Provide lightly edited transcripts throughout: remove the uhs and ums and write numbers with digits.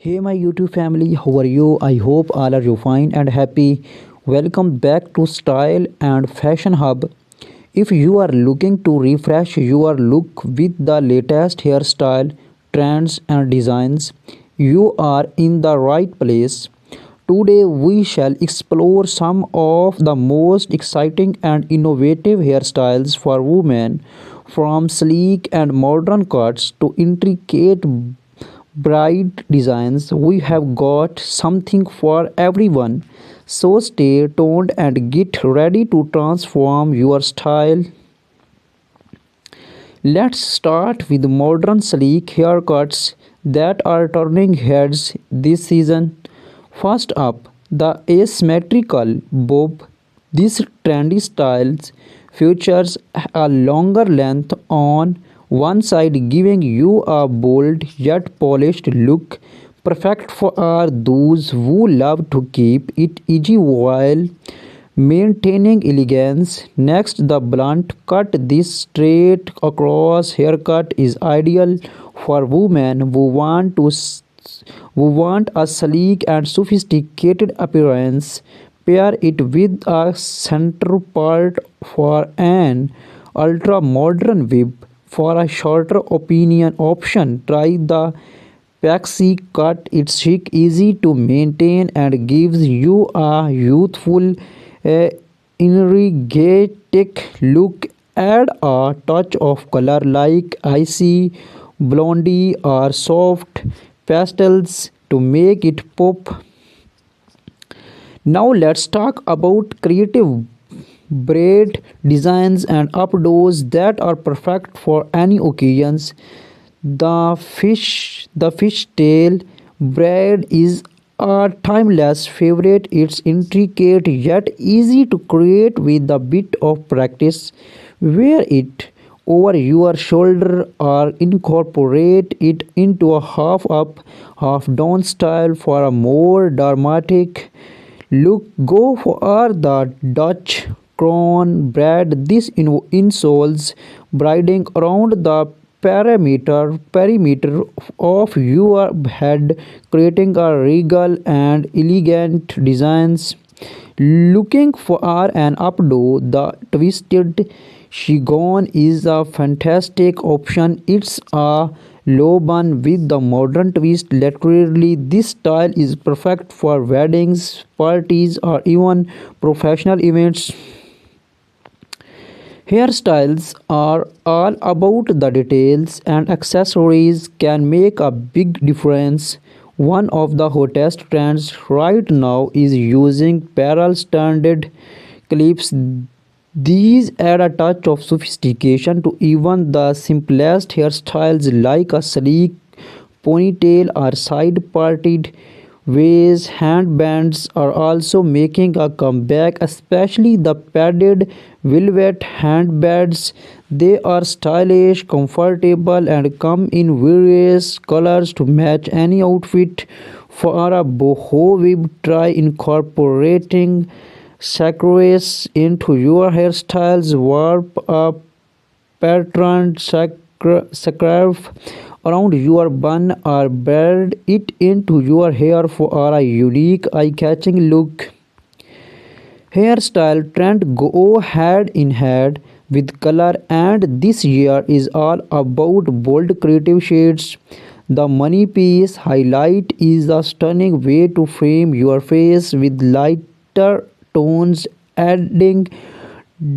Hey my YouTube family, how are you? I hope all are you fine and happy. Welcome back to Style and Fashion Hub. If you are looking to refresh your look with the latest hairstyle, trends and designs, you are in the right place. Today we shall explore some of the most exciting and innovative hairstyles for women, from sleek and modern cuts to intricate bright designs. We have got something for everyone. So stay tuned and get ready to transform your style. Let's start with modern sleek haircuts that are turning heads this season. First up, the asymmetrical bob. This trendy style features a longer length on one side, giving you a bold yet polished look, perfect for those who love to keep it easy while maintaining elegance. Next, the blunt cut. This straight across haircut is ideal for women who want a sleek and sophisticated appearance. Pair it with a center part for an ultra modern whip. For a shorter opinion option, try the Pixie cut. It's chic, easy to maintain, and gives you a youthful, uh, energetic look. Add a touch of color like icy blondie or soft pastels to make it pop. Now let's talk about creative braid designs and updos that are perfect for any occasions. The fishtail braid is a timeless favorite. It's intricate yet easy to create with a bit of practice. Wear it over your shoulder or incorporate it into a half up, half down style for a more dramatic look. Go for the Dutch crown braid. This insoles braiding around the perimeter of your head, creating a regal and elegant designs. Looking for an updo, the twisted chigon is a fantastic option. It's a low bun with the modern twist. Literally, this style is perfect for weddings, parties, or even professional events. Hairstyles are all about the details, and accessories can make a big difference. One of the hottest trends right now is using parallel standard clips. These add a touch of sophistication to even the simplest hairstyles, like a sleek ponytail or side parted waves. Handbands are also making a comeback, especially the padded velvet handbands. They are stylish, comfortable, and come in various colors to match any outfit. For a boho web, try incorporating sacroes into your hairstyles. Warp a patterned scarf around your bun or braid it into your hair for a unique eye-catching look. Hairstyle trend go hand in hand with color, and this year is all about bold creative shades. The money piece highlight is a stunning way to frame your face with lighter tones, adding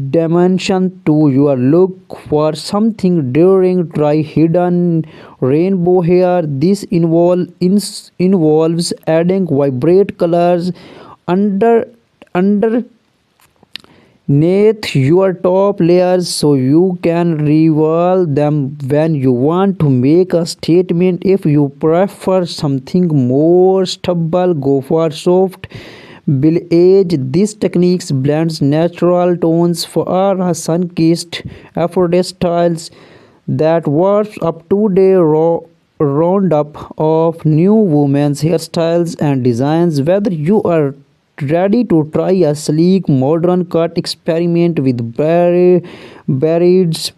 dimension to your look. For something daring, try hidden rainbow hair. This involves adding vibrant colors under underneath your top layers so you can reveal them when you want to make a statement. If you prefer something more stubble, go for soft Edge. This technique blends natural tones for a sun-kissed effortless styles that works up to the roundup of new women's hairstyles and designs. Whether you are ready to try a sleek modern cut, experiment with braids,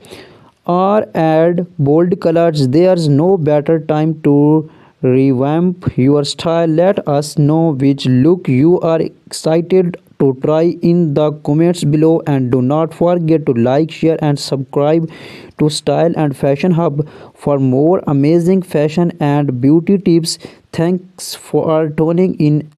or add bold colors, there's no better time to revamp your style. Let us know which look you are excited to try in the comments below, and do not forget to like, share and subscribe to Style and Fashion Hub for more amazing fashion and beauty tips. Thanks for tuning in.